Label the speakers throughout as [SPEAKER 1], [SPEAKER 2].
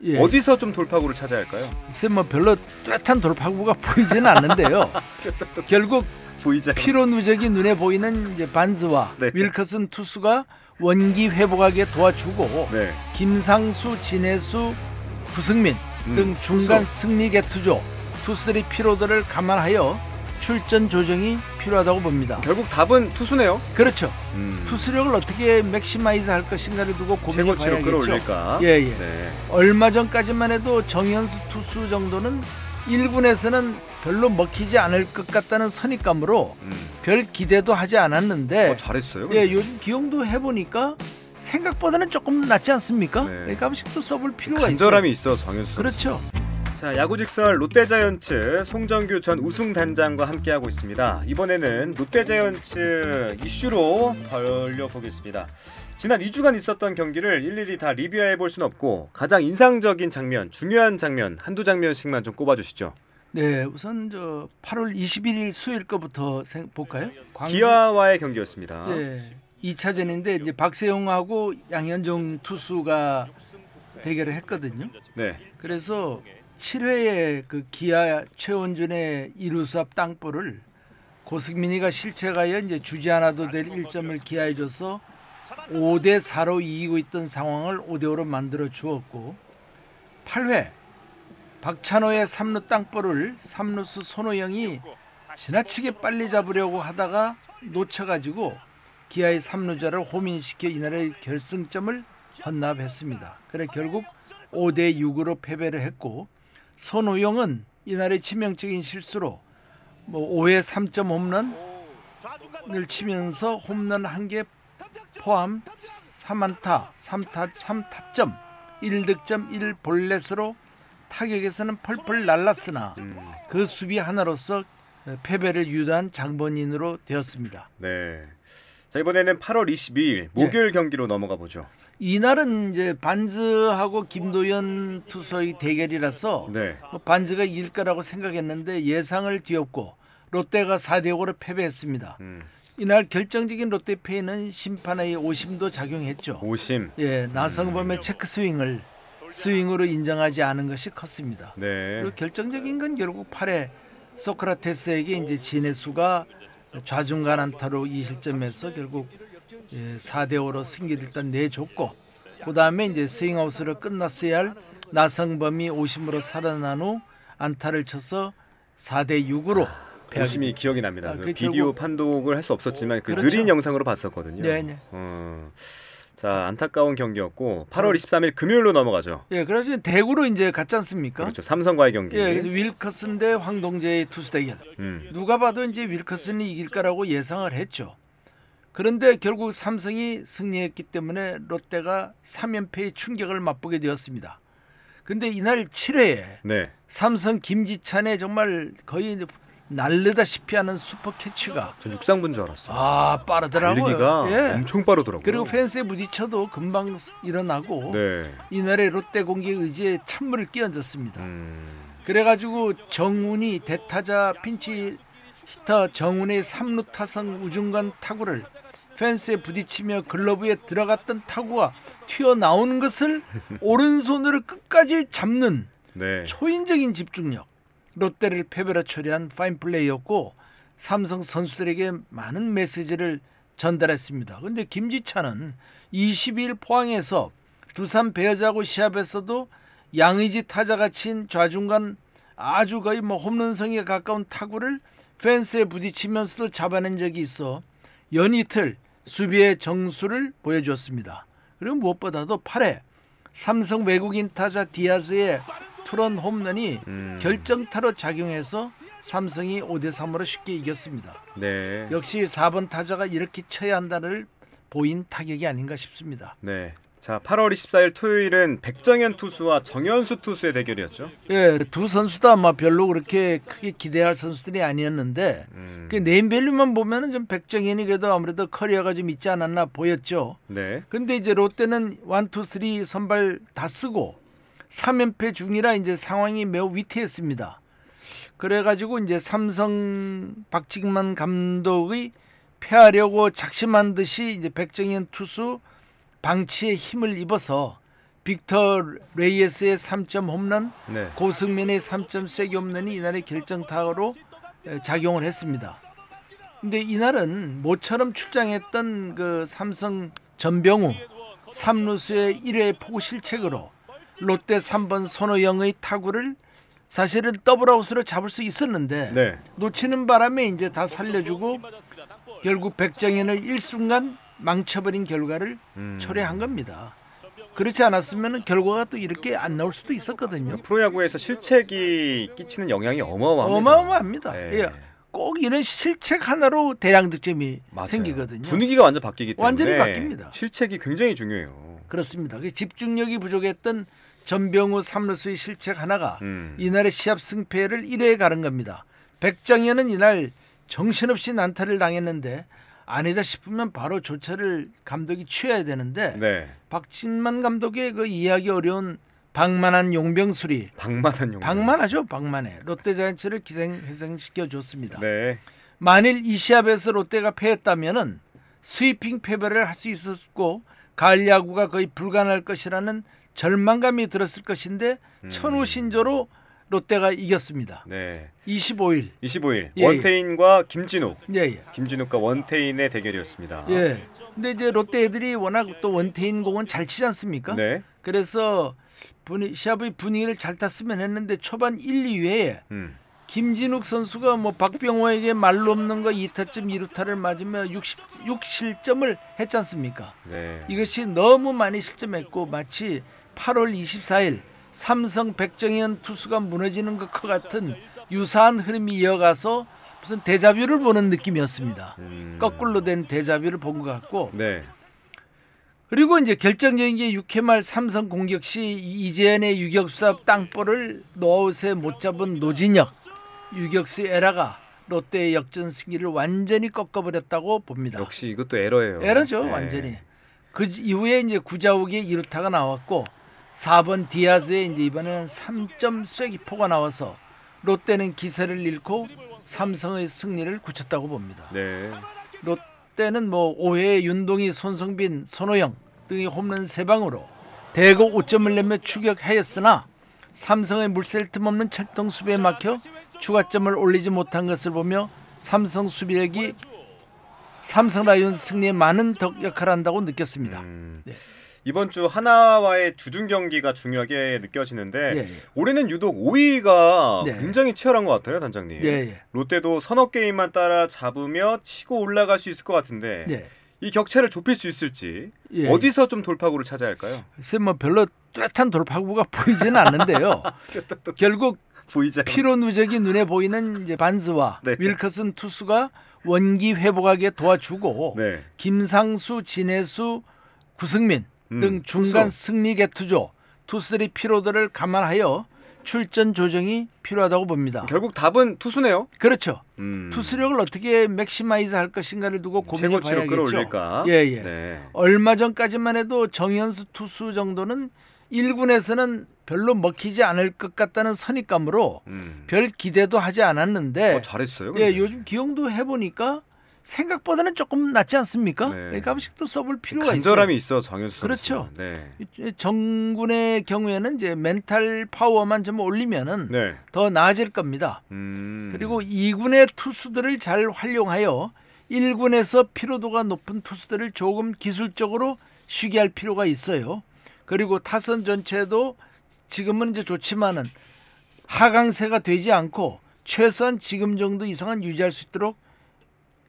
[SPEAKER 1] 예.
[SPEAKER 2] 어디서 좀 돌파구를 찾아야 할까요?
[SPEAKER 1] 글쎄 뭐 별로 뚜렷한 돌파구가 보이지는 않는데요. 결국 피로 누적이 눈에 보이는 이제 반스와
[SPEAKER 2] 네.
[SPEAKER 1] 윌커슨 투수가 원기 회복하게 도와주고
[SPEAKER 2] 네.
[SPEAKER 1] 김상수, 진해수, 구승민 등 중간 승리 개투조 투수들의 피로도를 감안하여 출전 조정이 필요하다고 봅니다.
[SPEAKER 2] 결국 답은 투수네요.
[SPEAKER 1] 그렇죠. 투수력을 어떻게 맥시마이즈 할 것인가를 두고 고민해
[SPEAKER 2] 최고치로
[SPEAKER 1] 봐야겠죠.
[SPEAKER 2] 끌어올릴까?
[SPEAKER 1] 예.
[SPEAKER 2] 네.
[SPEAKER 1] 얼마 전까지만 해도 정현수 투수 정도는 1군에서는 별로 먹히지 않을 것 같다는 선입감으로 별 기대도 하지 않았는데
[SPEAKER 2] 잘했어요.
[SPEAKER 1] 예, 요즘 기용도 해보니까 생각보다는 조금 낫지 않습니까?
[SPEAKER 2] 네.
[SPEAKER 1] 그러니까 한 번씩 또 써볼 필요가
[SPEAKER 2] 간절함이
[SPEAKER 1] 있어요.
[SPEAKER 2] 있어 정현수.
[SPEAKER 1] 그렇죠.
[SPEAKER 2] 자, 야구직설 롯데자이언츠 송정규 전 우승단장과 함께하고 있습니다. 이번에는 롯데자이언츠 이슈로 돌려보겠습니다. 지난 2주간 있었던 경기를 일일이 다 리뷰해볼 수는 없고 가장 인상적인 장면, 중요한 장면 한두 장면씩만 좀 꼽아주시죠.
[SPEAKER 1] 네, 우선 8월 21일 수요일 거부터 볼까요?
[SPEAKER 2] 기아와의 경기였습니다.
[SPEAKER 1] 네, 2차전인데 이제 박세용하고 양현종 투수가 대결을 했거든요.
[SPEAKER 2] 네.
[SPEAKER 1] 그래서 7회에 그 기아 최원준의 2루수 앞 땅볼을 고승민이가 실책하여 이제 주지 않아도 될 1점을 기아에 줘서 5대 4로 이기고 있던 상황을 5대 5로 만들어 주었고 8회 박찬호의 3루 땅볼을 3루수 손호영이 지나치게 빨리 잡으려고 하다가 놓쳐가지고 기아의 3루자를 호민시켜 이날의 결승점을 헌납했습니다. 그래 결국 5대 6으로 패배를 했고 손호영은 이날의 치명적인 실수로 5회 3점 홈런을 치면서 홈런 1개 포함 3안타, 3타점, 1득점, 1볼넷으로 타격에서는 펄펄 날랐으나 그 수비 하나로서 패배를 유도한 장본인으로 되었습니다.
[SPEAKER 2] 네. 자, 이번에는 8월 22일 목요일 경기로 넘어가 보죠.
[SPEAKER 1] 이날은 이제 반즈하고 김도현 투수의 대결이라서 반즈가 이길 거라고 생각했는데 예상을 뒤엎고 롯데가 4대 5로 패배했습니다. 이날 결정적인 롯데 패배는 심판의 오심도 작용했죠.
[SPEAKER 2] 오심.
[SPEAKER 1] 예, 나성범의 체크 스윙으로 인정하지 않은 것이 컸습니다.
[SPEAKER 2] 네.
[SPEAKER 1] 그리고 결정적인 건 결국 8회 소크라테스에게 이제 진해수가 좌중간 안타로 2실점해서 결국 4대 5로 승기를 일단 내줬고 그 다음에 이제 스윙아웃으로 끝났어야 할 나성범이 오심으로 살아난 후 안타를 쳐서 4대 6으로
[SPEAKER 2] 오심이 기억이 납니다.
[SPEAKER 1] 그
[SPEAKER 2] 비디오
[SPEAKER 1] 결국,
[SPEAKER 2] 판독을 할 수 없었지만 그
[SPEAKER 1] 그렇죠.
[SPEAKER 2] 느린 영상으로 봤었거든요.
[SPEAKER 1] 네네.
[SPEAKER 2] 자, 안타까운 경기였고 8월 23일 금요일로 넘어가죠.
[SPEAKER 1] 예, 그래서 대구로 이제 갔지 않습니까?
[SPEAKER 2] 그렇죠. 삼성과의 경기.
[SPEAKER 1] 예, 그래서 윌커슨 대 황동재의 투수 대결. 누가 봐도 이제 윌커슨이 이길 거라고 예상을 했죠. 그런데 결국 삼성이 승리했기 때문에 롯데가 3연패의 충격을 맛보게 되었습니다. 근데 이날 7회에 삼성 김지찬의 정말 거의 날르다시피 하는 슈퍼 캐치가
[SPEAKER 2] 전 육상분 줄 알았어요.
[SPEAKER 1] 빠르더라고요.
[SPEAKER 2] 달리기가 엄청 빠르더라고요.
[SPEAKER 1] 그리고 펜스에 부딪혀도 금방 일어나고
[SPEAKER 2] 네.
[SPEAKER 1] 이날의 롯데 공격 의지에 찬물을 끼얹었습니다. 그래가지고 정훈이 대타자 핀치 히터 정훈의 3루 타성 우중간 타구를 펜스에 부딪히며 글러브에 들어갔던 타구가 튀어나오는 것을 오른손으로 끝까지 잡는 초인적인 집중력. 롯데를 패배로 처리한 파인플레이였고 삼성 선수들에게 많은 메시지를 전달했습니다. 그런데 김지찬은 22일 포항에서 두산 베어즈하고 시합에서도 양의지 타자가 친 좌중간 아주 거의 홈런성에 가까운 타구를 펜스에 부딪히면서도 잡아낸 적이 있어 연이틀 수비의 정수를 보여주었습니다. 그리고 무엇보다도 8회 삼성 외국인 타자 디아스의 투런 홈런이 결정타로 작용해서 삼성이 5대 3으로 쉽게 이겼습니다.
[SPEAKER 2] 네.
[SPEAKER 1] 역시 4번 타자가 이렇게 쳐야 한다를 보인 타격이 아닌가 싶습니다.
[SPEAKER 2] 네. 자, 8월 24일 토요일은 백정현 투수와 정현수 투수의 대결이었죠.
[SPEAKER 1] 예, 두 선수 다 별로 그렇게 크게 기대할 선수들이 아니었는데 그 네임밸류만 보면은 좀 백정현이 그래도 아무래도 커리어가 좀 있지 않았나 보였죠.
[SPEAKER 2] 네.
[SPEAKER 1] 근데 이제 롯데는 1, 2, 3 선발 다 쓰고 3연패 중이라 이제 상황이 매우 위태했습니다. 그래가지고 이제 삼성 박직만 감독의 패하려고 작심한 듯이 이제 백정현 투수 방치에 힘을 입어서 빅터 레이에스의 3점 홈런,
[SPEAKER 2] 네.
[SPEAKER 1] 고승민의 3점 쐐기 홈런이 이날의 결정타로 작용을 했습니다. 근데 이날은 모처럼 출장했던 그 삼성 전병우 3루수의 1회 포구 실책으로 롯데 3번 손호영의 타구를 사실은 더블아웃으로 잡을 수 있었는데
[SPEAKER 2] 네.
[SPEAKER 1] 놓치는 바람에 이제 다 살려주고 결국 백정현을 일순간 망쳐버린 결과를 초래한 겁니다. 그렇지 않았으면 결과가 또 이렇게 안 나올 수도 있었거든요.
[SPEAKER 2] 프로야구에서 실책이 끼치는 영향이 어마어마합니다.
[SPEAKER 1] 어마어마합니다.
[SPEAKER 2] 네.
[SPEAKER 1] 예. 꼭 이런 실책 하나로 대량 득점이
[SPEAKER 2] 맞아요.
[SPEAKER 1] 생기거든요.
[SPEAKER 2] 분위기가 완전 바뀌기 때문에
[SPEAKER 1] 완전히 바뀝니다.
[SPEAKER 2] 실책이 굉장히 중요해요.
[SPEAKER 1] 그렇습니다. 집중력이 부족했던 전병우 3루수의 실책 하나가 이날의 시합 승패를 1회에 가른 겁니다. 백정현은 이날 정신없이 난타를 당했는데 아니다 싶으면 바로 조처를 감독이 취해야 되는데
[SPEAKER 2] 네.
[SPEAKER 1] 박진만 감독의 그 이해하기 어려운 방만한 용병술이 방만하죠. 방만해. 롯데자이언츠를 기생회생시켜 줬습니다.
[SPEAKER 2] 네.
[SPEAKER 1] 만일 이 시합에서 롯데가 패했다면은 스위핑 패배를 할 수 있었고 가을 야구가 거의 불가능할 것이라는 절망감이 들었을 것인데 천우신조로 롯데가 이겼습니다.
[SPEAKER 2] 네.
[SPEAKER 1] 25일.
[SPEAKER 2] 예. 원태인과 김진욱.
[SPEAKER 1] 예.
[SPEAKER 2] 김진욱과 원태인의 대결이었습니다.
[SPEAKER 1] 예. 근데 이제 롯데 애들이 워낙 또 원태인 공은 잘 치지 않습니까?
[SPEAKER 2] 네.
[SPEAKER 1] 그래서 시합의 분위기를 잘 탔으면 했는데 초반 1, 2회에 김진욱 선수가 뭐 박병호에게 말로 없는 거 2타점 2루타를 맞으며 6실점을 했지 않습니까?
[SPEAKER 2] 네.
[SPEAKER 1] 이것이 너무 많이 실점했고 마치 8월 24일 삼성 백정현 투수가 무너지는 것과 같은 유사한 흐름이 이어가서 무슨 데자뷰를 보는 느낌이었습니다. 거꾸로 된 데자뷰를 본 것 같고
[SPEAKER 2] 네.
[SPEAKER 1] 그리고 이제 결정적인 게 6회 말 삼성 공격 시 이재현의 유격수 땅볼을 노아웃에 못 잡은 노진혁 유격수의 에라가 롯데의 역전 승기를 완전히 꺾어버렸다고 봅니다.
[SPEAKER 2] 역시 이것도 에러예요.
[SPEAKER 1] 에러죠.
[SPEAKER 2] 네.
[SPEAKER 1] 완전히. 그 이후에 이제 구자욱의 2루타가 나왔고 4번 디아즈의 이제 이번에는 3점 쐐기포가 나와서 롯데는 기세를 잃고 삼성의 승리를 굳혔다고 봅니다.
[SPEAKER 2] 네.
[SPEAKER 1] 롯데는 뭐 5회에 윤동희, 손성빈, 손호영 등의 홈런 3방으로 대거 5점을 내며 추격하였으나 삼성의 물샐 틈 없는 철통 수비에 막혀 추가점을 올리지 못한 것을 보며 삼성 수비력이 삼성 라이온즈 승리에 많은 역할을 한다고 느꼈습니다. 네.
[SPEAKER 2] 이번 주 하나와의 주중 경기가 중요하게 느껴지는데
[SPEAKER 1] 예.
[SPEAKER 2] 올해는 유독 5위가
[SPEAKER 1] 네.
[SPEAKER 2] 굉장히 치열한 것 같아요, 단장님.
[SPEAKER 1] 예.
[SPEAKER 2] 롯데도 서너 게임만 따라 잡으며 치고 올라갈 수 있을 것 같은데
[SPEAKER 1] 예.
[SPEAKER 2] 이 격차를 좁힐 수 있을지
[SPEAKER 1] 예.
[SPEAKER 2] 어디서 좀 돌파구를 찾아야 할까요?
[SPEAKER 1] 글쎄 뭐 별로 뚜렷한 돌파구가 보이지는 않는데요. 결국
[SPEAKER 2] 보이죠.
[SPEAKER 1] 피로 누적이 눈에 보이는 이제 반스와
[SPEAKER 2] 네.
[SPEAKER 1] 윌커슨 투수가 원기 회복하게 도와주고
[SPEAKER 2] 네.
[SPEAKER 1] 김상수, 진해수, 구승민 등 중간 승리 개투조 투수들의 피로도를 감안하여 출전 조정이 필요하다고 봅니다.
[SPEAKER 2] 결국 답은 투수네요.
[SPEAKER 1] 그렇죠. 투수력을 어떻게 맥시마이즈 할 것인가를 두고 고민해
[SPEAKER 2] 최고치로
[SPEAKER 1] 봐야겠죠.
[SPEAKER 2] 끌어올릴까?
[SPEAKER 1] 예.
[SPEAKER 2] 네.
[SPEAKER 1] 얼마 전까지만 해도 정현수 투수 정도는 1군에서는 별로 먹히지 않을 것 같다는 선입감으로 별 기대도 하지 않았는데
[SPEAKER 2] 잘했어요.
[SPEAKER 1] 예, 요즘 기용도 해보니까 생각보다는 조금 낫지 않습니까?
[SPEAKER 2] 네.
[SPEAKER 1] 그러니까 한 번씩 또 써볼 필요가
[SPEAKER 2] 간절함이
[SPEAKER 1] 있어요.
[SPEAKER 2] 있어 정현수 선수.
[SPEAKER 1] 그렇죠.
[SPEAKER 2] 네.
[SPEAKER 1] 정군의 경우에는 이제 멘탈 파워만 좀 올리면은
[SPEAKER 2] 네.
[SPEAKER 1] 더 나아질 겁니다. 그리고 2군의 투수들을 잘 활용하여 1군에서 피로도가 높은 투수들을 조금 기술적으로 쉬게 할 필요가 있어요. 그리고 타선 전체도 지금은 이제 좋지만은 하강세가 되지 않고 최소한 지금 정도 이상은 유지할 수 있도록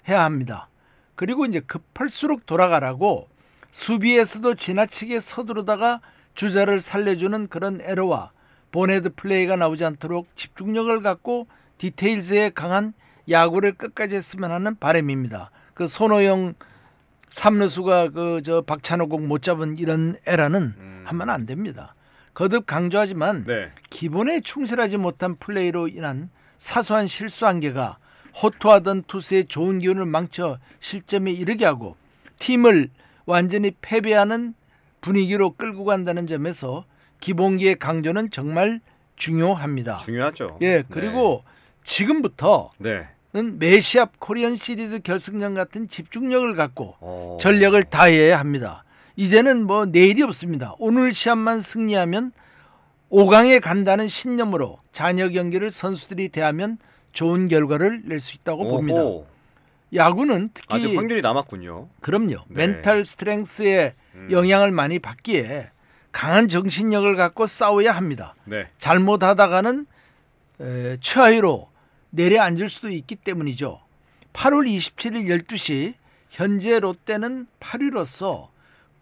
[SPEAKER 1] 해야 합니다. 그리고 이제 급할수록 돌아가라고 수비에서도 지나치게 서두르다가 주자를 살려주는 그런 에러와 본헤드 플레이가 나오지 않도록 집중력을 갖고 디테일즈에 강한 야구를 끝까지 했으면 하는 바람입니다. 그 손호영 3루수가 그 박찬호 공 못 잡은 이런 에러는 하면 안 됩니다. 거듭 강조하지만
[SPEAKER 2] 네.
[SPEAKER 1] 기본에 충실하지 못한 플레이로 인한 사소한 실수 한 개가 호투하던 투수의 좋은 기운을 망쳐 실점에 이르게 하고 팀을 완전히 패배하는 분위기로 끌고 간다는 점에서 기본기의 강조는 정말 중요합니다.
[SPEAKER 2] 중요하죠.
[SPEAKER 1] 예, 그리고 지금부터는
[SPEAKER 2] 네.
[SPEAKER 1] 매시합 코리안 시리즈 결승전 같은 집중력을 갖고 전력을 다해야 합니다. 이제는 뭐 내일이 없습니다. 오늘 시합만 승리하면 5강에 간다는 신념으로 잔여 경기를 선수들이 대하면 좋은 결과를 낼 수 있다고 봅니다. 야구는 특히
[SPEAKER 2] 아직 확률이 남았군요.
[SPEAKER 1] 그럼요.
[SPEAKER 2] 네.
[SPEAKER 1] 멘탈 스트렝스의 영향을 많이 받기에 강한 정신력을 갖고 싸워야 합니다.
[SPEAKER 2] 네.
[SPEAKER 1] 잘못하다가는 최하위로 내려앉을 수도 있기 때문이죠. 8월 27일 12시 현재 롯데는 8위로서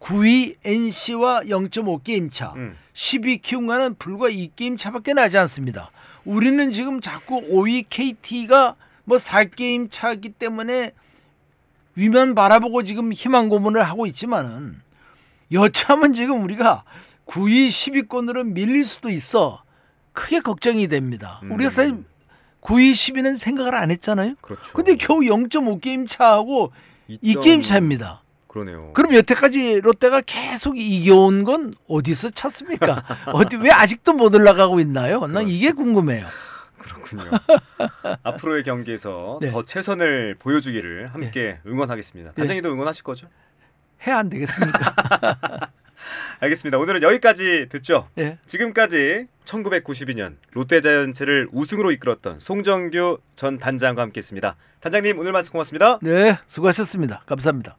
[SPEAKER 1] 9위 NC와 0.5게임 차, 10위 키움과는 불과 2게임 차밖에 나지 않습니다. 우리는 지금 자꾸 5위 KT가 뭐 4게임 차기 때문에 위만 바라보고 지금 희망 고문을 하고 있지만은 여차하면 지금 우리가 9위 10위권으로 밀릴 수도 있어 크게 걱정이 됩니다. 우리가 사실 9위 10위는 생각을 안 했잖아요.
[SPEAKER 2] 그렇죠.
[SPEAKER 1] 근데 겨우 0.5게임 차하고 2게임 차입니다.
[SPEAKER 2] 그러네요.
[SPEAKER 1] 그럼 여태까지 롯데가 계속 이겨온 건 어디서 찾습니까? 왜 아직도 못 올라가고 있나요? 난 이게 궁금해요.
[SPEAKER 2] 그렇군요. 앞으로의 경기에서
[SPEAKER 1] 네.
[SPEAKER 2] 더 최선을 보여주기를 함께 응원하겠습니다. 단장님도 응원하실 거죠?
[SPEAKER 1] 해야 안 되겠습니까?
[SPEAKER 2] 알겠습니다. 오늘은 여기까지 듣죠.
[SPEAKER 1] 네.
[SPEAKER 2] 지금까지 1992년 롯데자이언츠를 우승으로 이끌었던 송정규 전 단장과 함께했습니다. 단장님 오늘 말씀 고맙습니다.
[SPEAKER 1] 네, 수고하셨습니다. 감사합니다.